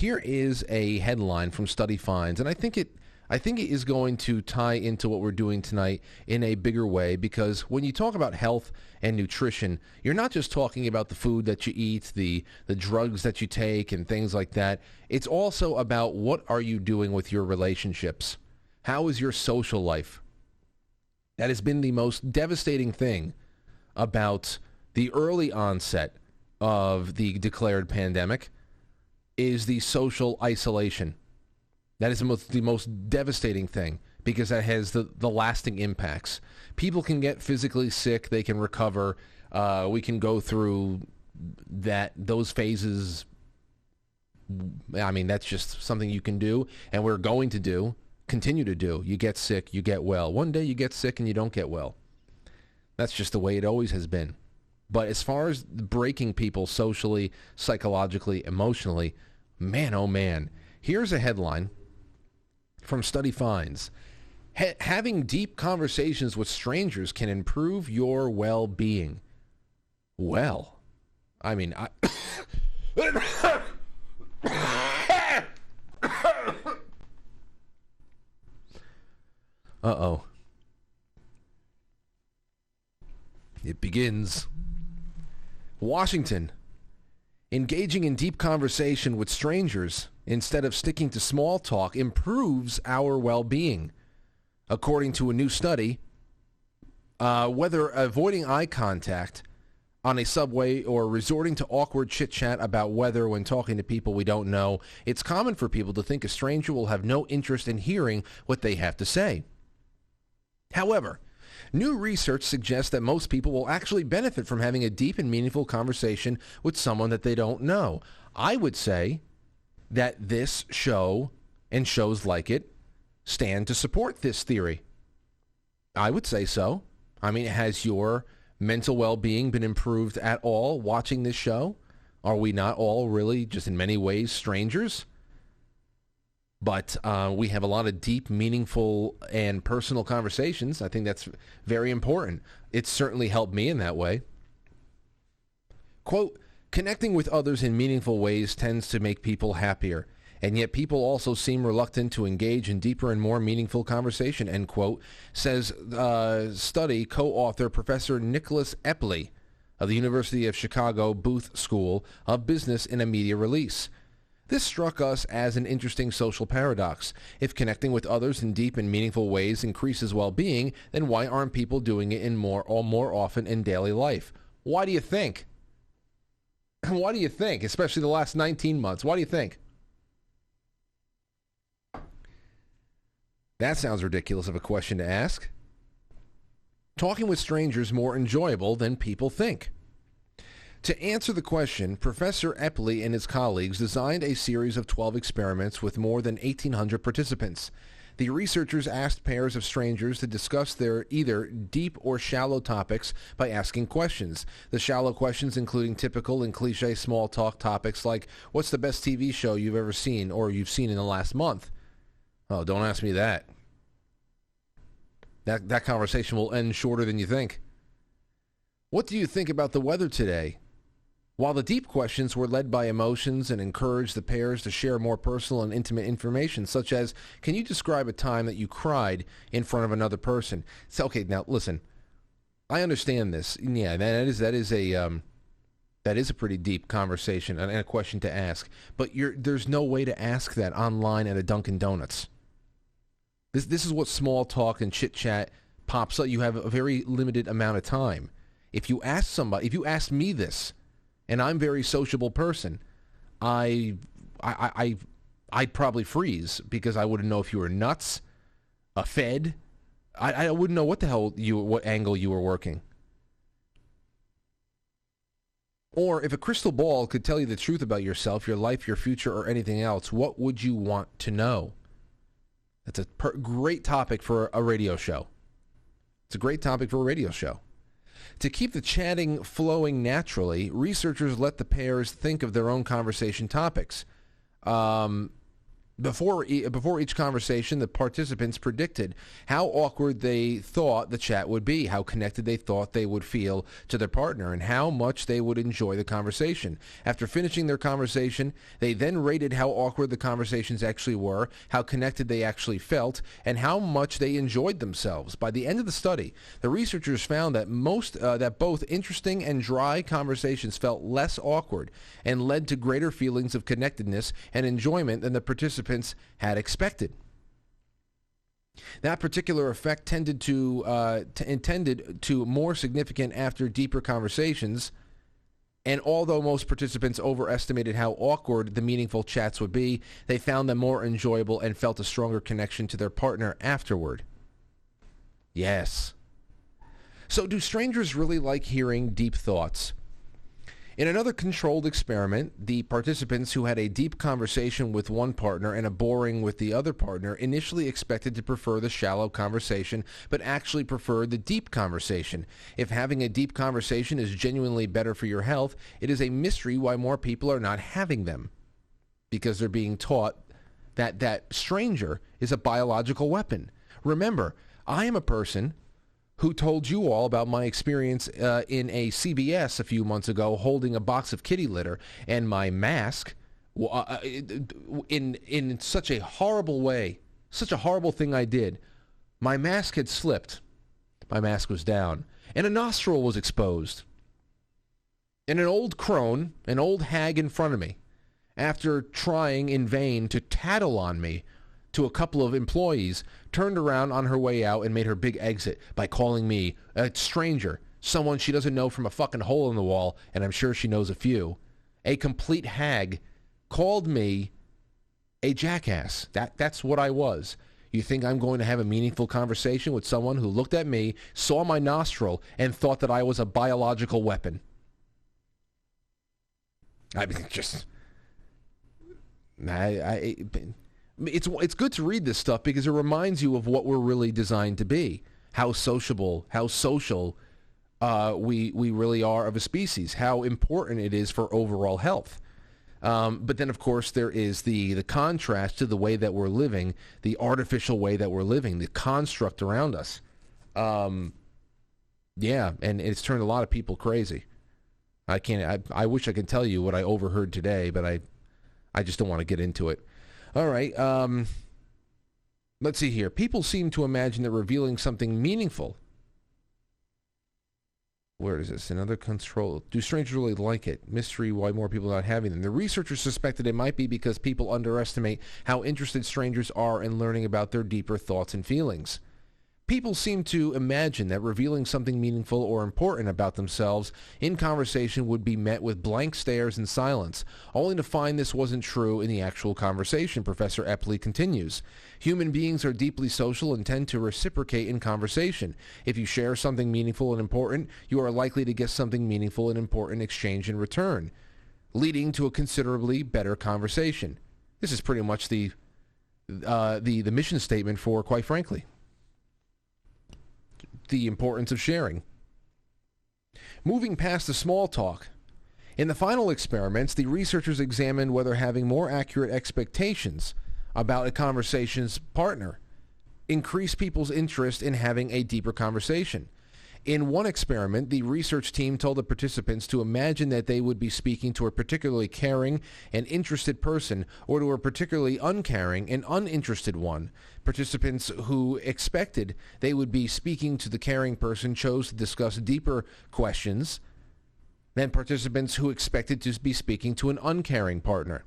Here is a headline from Study Finds, and I think it is going to tie into what we're doing tonight in a bigger way, because when you talk about health and nutrition, you're not just talking about the food that you eat, the drugs that you take, and things like that. It's also about what are you doing with your relationships. How is your social life? That has been the most devastating thing about the early onset of the declared pandemic, is the social isolation. That is the most devastating thing, because that has the lasting impacts. People can get physically sick. They can recover. We can go through those phases. I mean, that's just something you can do, and we're going to continue to do. You get sick, you get well. One day you get sick and you don't get well. That's just the way it always has been. But as far as breaking people socially, psychologically, emotionally, man, oh man. Here's a headline from Study Finds. Having deep conversations with strangers can improve your well-being. Well, I mean, Uh-oh. It begins. Washington. Engaging in deep conversation with strangers instead of sticking to small talk improves our well-being. According to a new study, whether avoiding eye contact on a subway or resorting to awkward chit-chat about weather when talking to people we don't know, it's common for people to think a stranger will have no interest in hearing what they have to say. However, new research suggests that most people will actually benefit from having a deep and meaningful conversation with someone that they don't know. I would say that this show and shows like it stand to support this theory. I would say so. I mean, has your mental well-being been improved at all watching this show? Are we not all really just in many ways strangers? But we have a lot of deep, meaningful, and personal conversations. I think that's very important. It's certainly helped me in that way. Quote, connecting with others in meaningful ways tends to make people happier, and yet people also seem reluctant to engage in deeper and more meaningful conversation, end quote, says study co-author Professor Nicholas Epley of the University of Chicago Booth School of Business in a media release. This struck us as an interesting social paradox. If connecting with others in deep and meaningful ways increases well-being, then why aren't people doing it in more often in daily life? Why do you think? Why do you think? Especially the last 19 months. Why do you think? That sounds ridiculous of a question to ask. Talking with strangers more enjoyable than people think. To answer the question, Professor Epley and his colleagues designed a series of 12 experiments with more than 1,800 participants. The researchers asked pairs of strangers to discuss their either deep or shallow topics by asking questions. The shallow questions including typical and cliche small talk topics like, what's the best TV show you've ever seen or you've seen in the last month? Oh, don't ask me that. That conversation will end shorter than you think. What do you think about the weather today? While the deep questions were led by emotions and encouraged the pairs to share more personal and intimate information, such as, can you describe a time that you cried in front of another person? So, okay, now listen, I understand this. Yeah, that is a pretty deep conversation and a question to ask. But there's no way to ask that online at a Dunkin' Donuts. This is what small talk and chit chat pops up. You have a very limited amount of time. If you ask me this, and I'm a very sociable person, I'd probably freeze because I wouldn't know if you were nuts, a fed. I wouldn't know what angle you were working. Or if a crystal ball could tell you the truth about yourself, your life, your future, or anything else, what would you want to know? That's a great topic for a radio show. It's a great topic for a radio show. To keep the chatting flowing naturally, researchers let the pairs think of their own conversation topics. The Before each conversation, the participants predicted how awkward they thought the chat would be, how connected they thought they would feel to their partner, and how much they would enjoy the conversation. After finishing their conversation, they then rated how awkward the conversations actually were, how connected they actually felt, and how much they enjoyed themselves. By the end of the study, the researchers found that that both interesting and dry conversations felt less awkward and led to greater feelings of connectedness and enjoyment than the participants had expected. That particular effect tended to more significant after deeper conversations, and although most participants overestimated how awkward the meaningful chats would be, they found them more enjoyable and felt a stronger connection to their partner afterward. Yes. So do strangers really like hearing deep thoughts? In another controlled experiment, the participants who had a deep conversation with one partner and a boring with the other partner initially expected to prefer the shallow conversation, but actually preferred the deep conversation. If having a deep conversation is genuinely better for your health, it is a mystery why more people are not having them. Because they're being taught that that stranger is a biological weapon. Remember, I am a person who told you all about my experience in a CVS a few months ago holding a box of kitty litter, and my mask, in such a horrible way, such a horrible thing I did, my mask had slipped. My mask was down, and a nostril was exposed. And an old crone, an old hag in front of me, after trying in vain to tattle on me to a couple of employees, turned around on her way out and made her big exit by calling me a stranger, someone she doesn't know from a fucking hole in the wall, and I'm sure she knows a few. A complete hag called me a jackass. That's what I was. You think I'm going to have a meaningful conversation with someone who looked at me, saw my nostril, and thought that I was a biological weapon? I mean, just... It's good to read this stuff because it reminds you of what we're really designed to be, how sociable, how social we really are of a species, how important it is for overall health. But then, of course, there is the contrast to the way that we're living, the artificial way that we're living, the construct around us. Yeah, and it's turned a lot of people crazy. I wish I could tell you what I overheard today, but I just don't want to get into it. All right, let's see here. People seem to imagine that revealing something meaningful. Where is this? Another control. Do strangers really like it? Mystery why more people are not having them. The researchers suspected it might be because people underestimate how interested strangers are in learning about their deeper thoughts and feelings. People seem to imagine that revealing something meaningful or important about themselves in conversation would be met with blank stares and silence, only to find this wasn't true in the actual conversation, Professor Epley continues. Human beings are deeply social and tend to reciprocate in conversation. If you share something meaningful and important, you are likely to get something meaningful and important exchange in return, leading to a considerably better conversation. This is pretty much the mission statement for, quite frankly, the importance of sharing. Moving past the small talk, in the final experiments, the researchers examined whether having more accurate expectations about a conversation's partner increased people's interest in having a deeper conversation. In one experiment, the research team told the participants to imagine that they would be speaking to a particularly caring and interested person or to a particularly uncaring and uninterested one. Participants who expected they would be speaking to the caring person chose to discuss deeper questions than participants who expected to be speaking to an uncaring partner.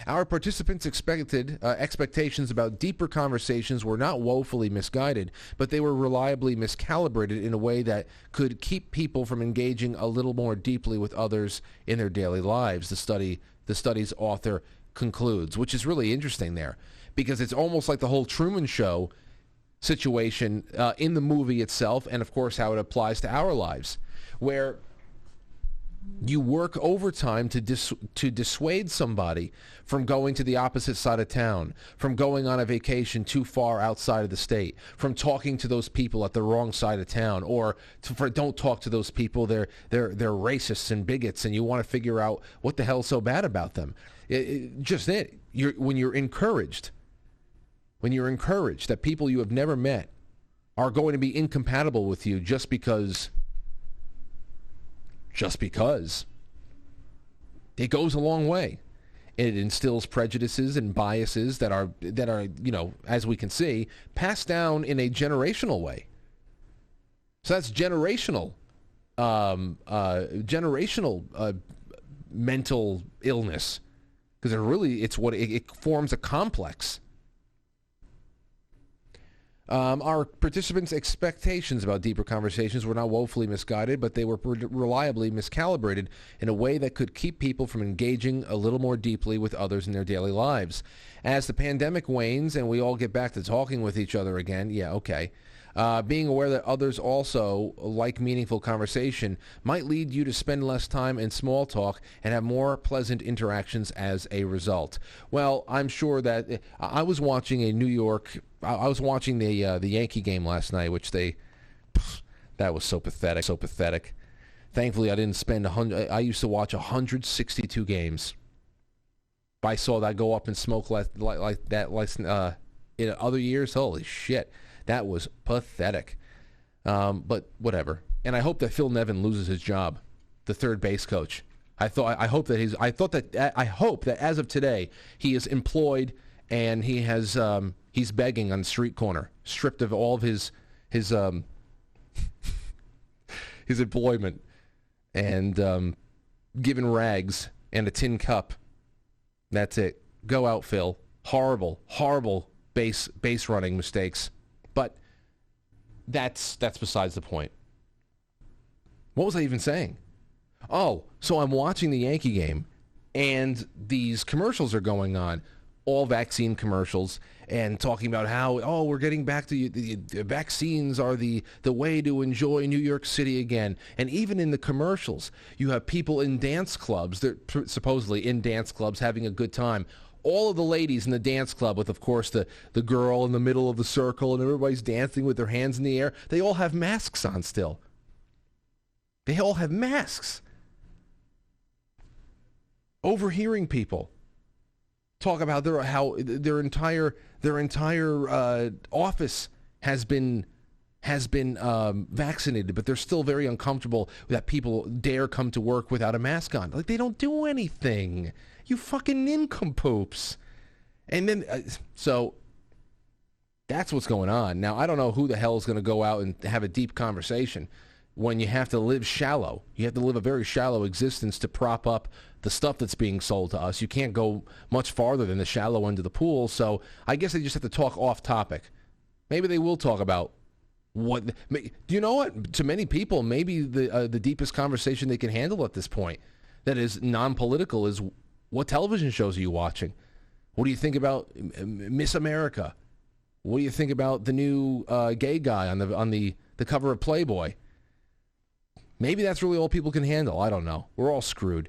Our participants' expectations about deeper conversations were not woefully misguided, but they were reliably miscalibrated in a way that could keep people from engaging a little more deeply with others in their daily lives, the study's author concludes, which is really interesting there, because it's almost like the whole Truman Show situation in the movie itself, and of course how it applies to our lives, where You work overtime to dissuade somebody from going to the opposite side of town, from going on a vacation too far outside of the state, from talking to those people at the wrong side of town, or don't talk to those people. They're racists and bigots, and you want to figure out what the hell's so bad about them. When you're encouraged that people you have never met are going to be incompatible with you just because it goes a long way. It instills prejudices and biases that are as we can see, passed down in a generational way. So that's generational mental illness, because it forms a complex. Our participants' expectations about deeper conversations were not woefully misguided, but they were reliably miscalibrated in a way that could keep people from engaging a little more deeply with others in their daily lives. As the pandemic wanes and we all get back to talking with each other again, being aware that others also like meaningful conversation might lead you to spend less time in small talk and have more pleasant interactions as a result. Well, I'm sure that I was watching the Yankee game last night, that was so pathetic. Thankfully, I didn't spend I used to watch 162 games. I saw that go up in smoke like that in other years. Holy shit. That was pathetic. But whatever. And I hope that Phil Nevin loses his job, the third base coach. I hope that as of today he is employed and he has he's begging on the street corner, stripped of all of his his employment, and given rags and a tin cup. That's it. Go out, Phil. Horrible base running mistakes. But that's besides the point. What was I even saying? Oh, so I'm watching the Yankee game, and these commercials are going on, all vaccine commercials, and talking about how, we're getting back to the vaccines are the way to enjoy New York City again. And even in the commercials, you have people in dance clubs, they're supposedly in dance clubs having a good time. All of the ladies in the dance club with, of course, the girl in the middle of the circle, and everybody's dancing with their hands in the air. They all have masks on still. They all have masks. Overhearing people talk about how their entire office has been vaccinated, but they're still very uncomfortable that people dare come to work without a mask on. Like, they don't do anything. You fucking nincompoops. And then, so that's what's going on. Now, I don't know who the hell is going to go out and have a deep conversation when you have to live shallow. You have to live a very shallow existence to prop up the stuff that's being sold to us. You can't go much farther than the shallow end of the pool. So I guess they just have to talk off topic. Maybe they will talk about what. Do you know what? To many people, maybe the deepest conversation they can handle at this point that is non-political is, what television shows are you watching? What do you think about Miss America? What do you think about the new gay guy on the cover of Playboy? Maybe that's really all people can handle. I don't know. We're all screwed.